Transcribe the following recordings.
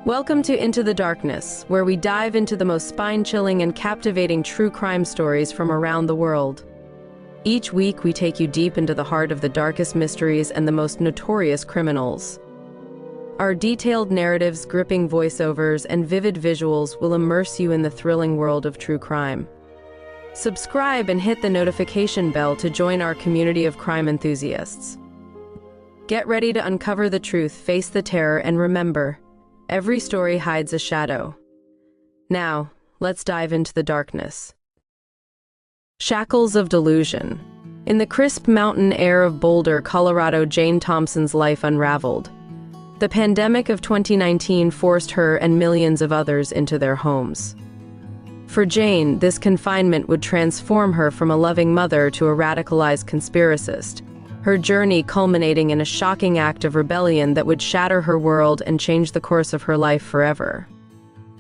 Welcome to Into the Darkness, where we dive into the most spine-chilling and captivating true crime stories from around the world. Each week, we take you deep into the heart of the darkest mysteries and the most notorious criminals. Our detailed narratives, gripping voiceovers, and vivid visuals will immerse you in the thrilling world of true crime. Subscribe and hit the notification bell to join our community of crime enthusiasts. Get ready to uncover the truth, face the terror, and remember, every story hides a shadow. Now, let's dive into the darkness. Shackles of delusion. In the crisp mountain air of Boulder, Colorado, Jane Thompson's life unraveled. The pandemic of 2019 forced her and millions of others into their homes. For Jane, this confinement would transform her from a loving mother to a radicalized conspiracist, her journey culminating in a shocking act of rebellion that would shatter her world and change the course of her life forever.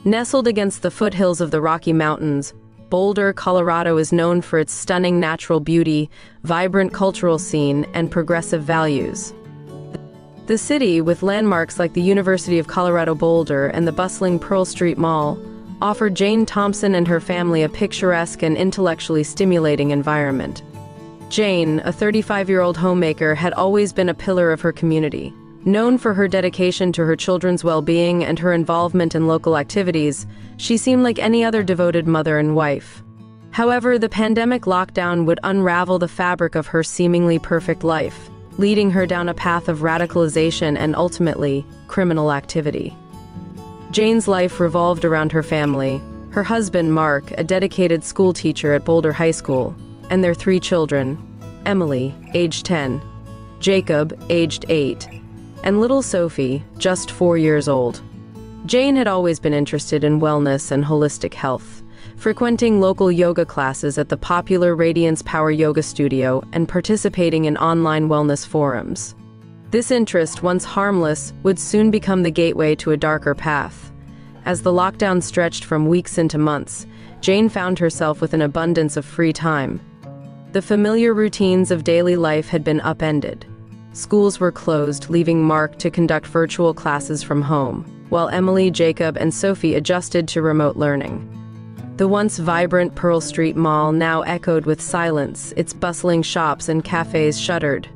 Nestled against the foothills of the Rocky Mountains, Boulder, Colorado is known for its stunning natural beauty, vibrant cultural scene, and progressive values. The city, with landmarks like the University of Colorado Boulder and the bustling Pearl Street Mall, offered Jane Thompson and her family a picturesque and intellectually stimulating environment. Jane, a 35-year-old homemaker, had always been a pillar of her community. Known for her dedication to her children's well-being and her involvement in local activities, she seemed like any other devoted mother and wife. However, the pandemic lockdown would unravel the fabric of her seemingly perfect life, leading her down a path of radicalization and ultimately, criminal activity. Jane's life revolved around her family, her husband Mark, a dedicated school teacher at Boulder High School, and their 3 children, Emily, aged 10, Jacob, aged 8, and little Sophie, just 4 years old. Jane had always been interested in wellness and holistic health, frequenting local yoga classes at the popular Radiance Power Yoga Studio and participating in online wellness forums. This interest, once harmless, would soon become the gateway to a darker path. As the lockdown stretched from weeks into months, Jane found herself with an abundance of free time. The familiar routines of daily life had been upended. Schools were closed, leaving Mark to conduct virtual classes from home, while Emily, Jacob, and Sophie adjusted to remote learning. The once vibrant Pearl Street Mall now echoed with silence, its bustling shops and cafes shuttered.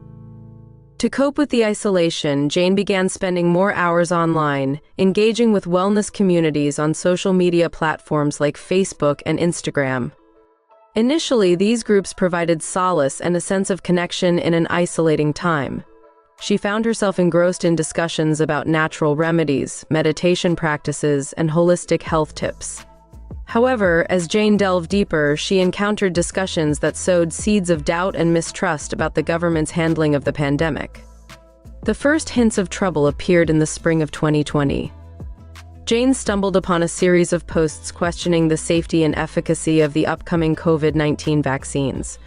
To cope with the isolation, Jane began spending more hours online, engaging with wellness communities on social media platforms like Facebook and Instagram. Initially, these groups provided solace and a sense of connection in an isolating time. She found herself engrossed in discussions about natural remedies, meditation practices, and holistic health tips. However, as Jane delved deeper, she encountered discussions that sowed seeds of doubt and mistrust about the government's handling of the pandemic. The first hints of trouble appeared in the spring of 2020. Jane stumbled upon a series of posts questioning the safety and efficacy of the upcoming COVID-19 vaccines.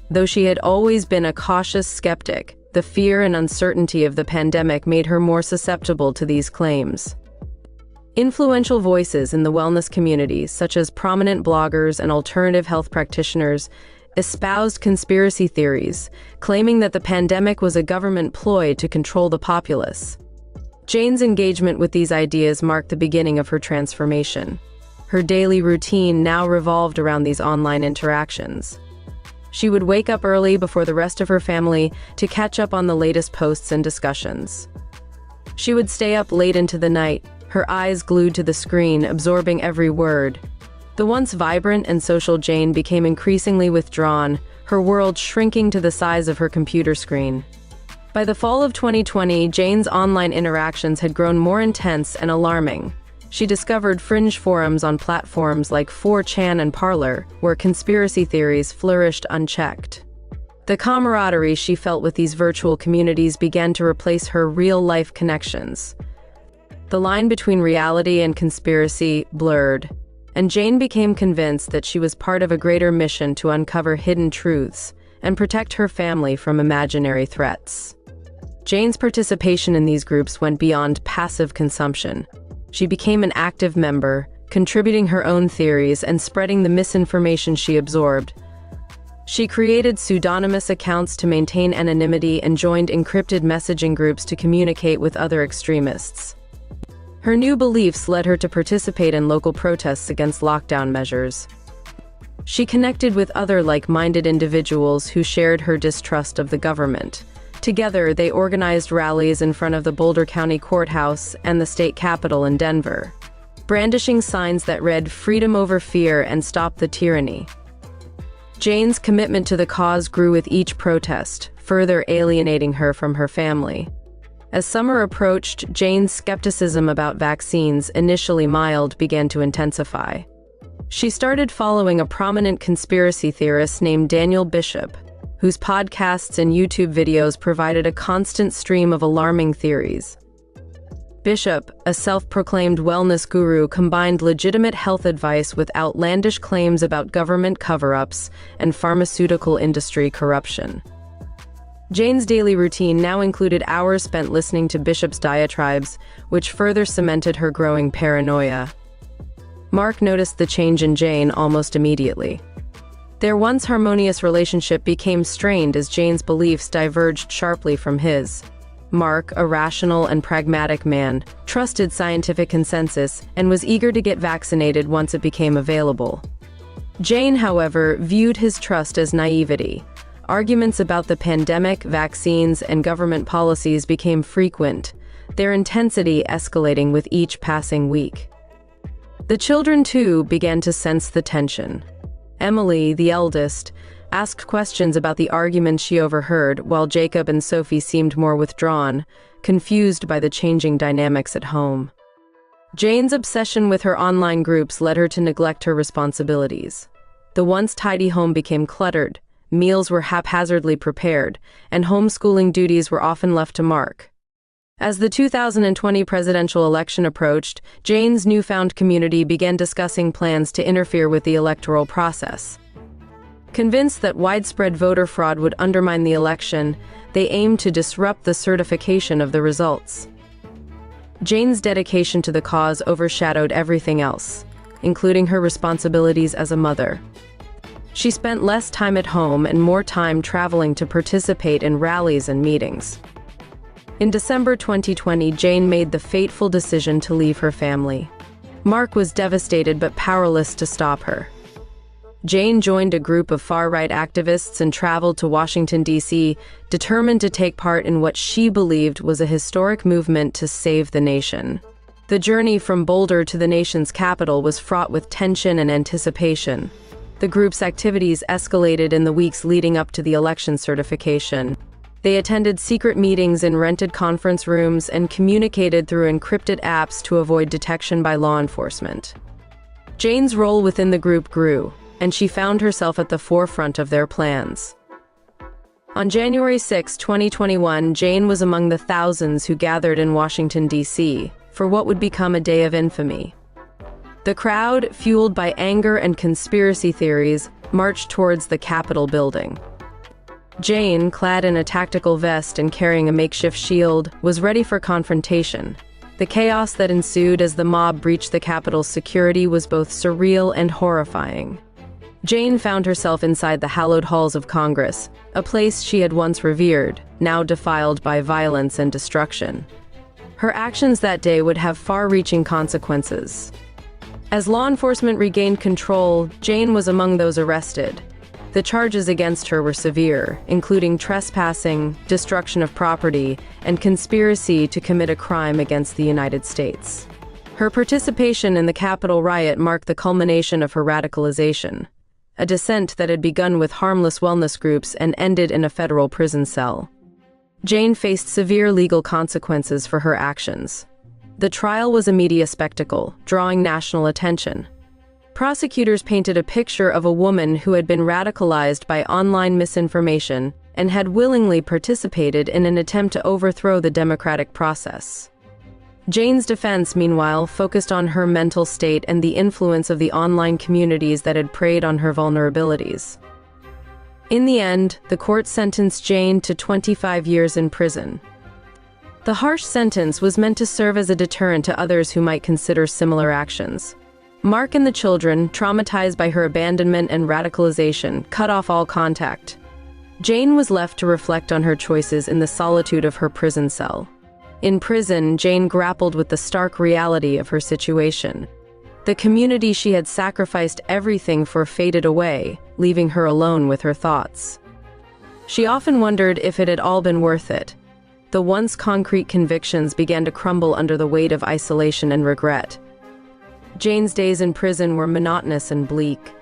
Though she had always been a cautious skeptic, the fear and uncertainty of the pandemic made her more susceptible to these claims. Influential voices in the wellness community, such as prominent bloggers and alternative health practitioners, espoused conspiracy theories, claiming that the pandemic was a government ploy to control the populace. Jane's engagement with these ideas marked the beginning of her transformation. Her daily routine now revolved around these online interactions. She would wake up early before the rest of her family to catch up on the latest posts and discussions. She would stay up late into the night, her eyes glued to the screen, absorbing every word. The once vibrant and social Jane became increasingly withdrawn, her world shrinking to the size of her computer screen. By the fall of 2020, Jane's online interactions had grown more intense and alarming. She discovered fringe forums on platforms like 4chan and Parler, where conspiracy theories flourished unchecked. The camaraderie she felt with these virtual communities began to replace her real-life connections. The line between reality and conspiracy blurred, and Jane became convinced that she was part of a greater mission to uncover hidden truths and protect her family from imaginary threats. Jane's participation in these groups went beyond passive consumption. She became an active member, contributing her own theories and spreading the misinformation she absorbed. She created pseudonymous accounts to maintain anonymity and joined encrypted messaging groups to communicate with other extremists. Her new beliefs led her to participate in local protests against lockdown measures. She connected with other like-minded individuals who shared her distrust of the government. Together, they organized rallies in front of the Boulder County Courthouse and the state capitol in Denver, brandishing signs that read "Freedom over fear" and "Stop the tyranny." Jane's commitment to the cause grew with each protest, further alienating her from her family. As summer approached, Jane's skepticism about vaccines, initially mild, began to intensify. She started following a prominent conspiracy theorist named Daniel Bishop, whose podcasts and YouTube videos provided a constant stream of alarming theories. Bishop, a self-proclaimed wellness guru, combined legitimate health advice with outlandish claims about government cover-ups and pharmaceutical industry corruption. Jane's daily routine now included hours spent listening to Bishop's diatribes, which further cemented her growing paranoia. Mark noticed the change in Jane almost immediately. Their once harmonious relationship became strained as Jane's beliefs diverged sharply from his. Mark, a rational and pragmatic man, trusted scientific consensus and was eager to get vaccinated once it became available. Jane, however, viewed his trust as naivety. Arguments about the pandemic, vaccines, and government policies became frequent, their intensity escalating with each passing week. The children, too, began to sense the tension. Emily, the eldest, asked questions about the arguments she overheard, while Jacob and Sophie seemed more withdrawn, confused by the changing dynamics at home. Jane's obsession with her online groups led her to neglect her responsibilities. The once tidy home became cluttered, meals were haphazardly prepared, and homeschooling duties were often left to Mark. As the 2020 presidential election approached, Jane's newfound community began discussing plans to interfere with the electoral process. Convinced that widespread voter fraud would undermine the election, they aimed to disrupt the certification of the results. Jane's dedication to the cause overshadowed everything else, including her responsibilities as a mother. She spent less time at home and more time traveling to participate in rallies and meetings. In December 2020, Jane made the fateful decision to leave her family. Mark was devastated but powerless to stop her. Jane joined a group of far-right activists and traveled to Washington, D.C., determined to take part in what she believed was a historic movement to save the nation. The journey from Boulder to the nation's capital was fraught with tension and anticipation. The group's activities escalated in the weeks leading up to the election certification. They attended secret meetings in rented conference rooms and communicated through encrypted apps to avoid detection by law enforcement. Jane's role within the group grew, and she found herself at the forefront of their plans. On January 6, 2021, Jane was among the thousands who gathered in Washington, D.C., for what would become a day of infamy. The crowd, fueled by anger and conspiracy theories, marched towards the Capitol building. Jane, clad in a tactical vest and carrying a makeshift shield, was ready for confrontation. The chaos that ensued as the mob breached the Capitol's security was both surreal and horrifying. Jane found herself inside the hallowed halls of Congress, a place she had once revered, now defiled by violence and destruction. Her actions that day would have far-reaching consequences. As law enforcement regained control, Jane was among those arrested. The charges against her were severe, including trespassing, destruction of property, and conspiracy to commit a crime against the United States. Her participation in the Capitol riot marked the culmination of her radicalization, a descent that had begun with harmless wellness groups and ended in a federal prison cell. Jane faced severe legal consequences for her actions. The trial was a media spectacle, drawing national attention. Prosecutors painted a picture of a woman who had been radicalized by online misinformation and had willingly participated in an attempt to overthrow the democratic process. Jane's defense, meanwhile, focused on her mental state and the influence of the online communities that had preyed on her vulnerabilities. In the end, the court sentenced Jane to 25 years in prison. The harsh sentence was meant to serve as a deterrent to others who might consider similar actions. Mark and the children, traumatized by her abandonment and radicalization, cut off all contact. Jane was left to reflect on her choices in the solitude of her prison cell. In prison, Jane grappled with the stark reality of her situation. The community she had sacrificed everything for faded away, leaving her alone with her thoughts. She often wondered if it had all been worth it. The once concrete convictions began to crumble under the weight of isolation and regret. Jane's days in prison were monotonous and bleak.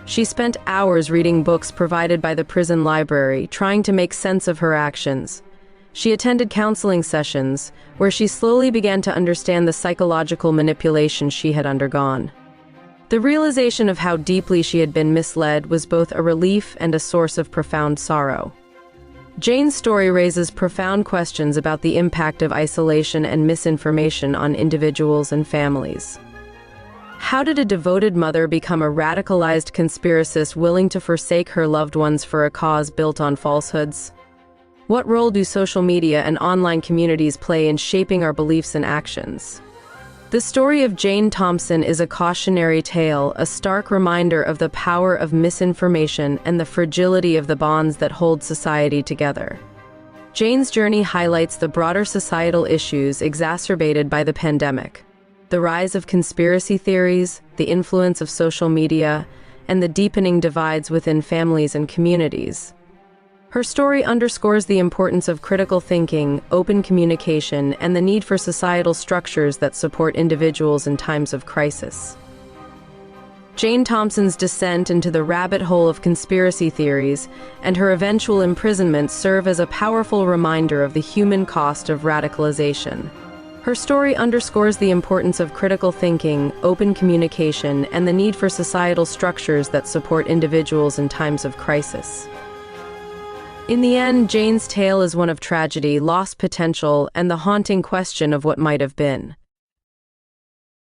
She spent hours reading books provided by the prison library, trying to make sense of her actions. She attended counseling sessions, where she slowly began to understand the psychological manipulation she had undergone. The realization of how deeply she had been misled was both a relief and a source of profound sorrow. Jane's story raises profound questions about the impact of isolation and misinformation on individuals and families. How did a devoted mother become a radicalized conspiracist willing to forsake her loved ones for a cause built on falsehoods? What role do social media and online communities play in shaping our beliefs and actions? The story of Jane Thompson is a cautionary tale, a stark reminder of the power of misinformation and the fragility of the bonds that hold society together. Jane's journey highlights the broader societal issues exacerbated by the pandemic: the rise of conspiracy theories, the influence of social media, and the deepening divides within families and communities. Her story underscores the importance of critical thinking, open communication, and the need for societal structures that support individuals in times of crisis. Jane Thompson's descent into the rabbit hole of conspiracy theories and her eventual imprisonment serve as a powerful reminder of the human cost of radicalization. Her story underscores the importance of critical thinking, open communication, and the need for societal structures that support individuals in times of crisis. In the end, Jane's tale is one of tragedy, lost potential, and the haunting question of what might have been.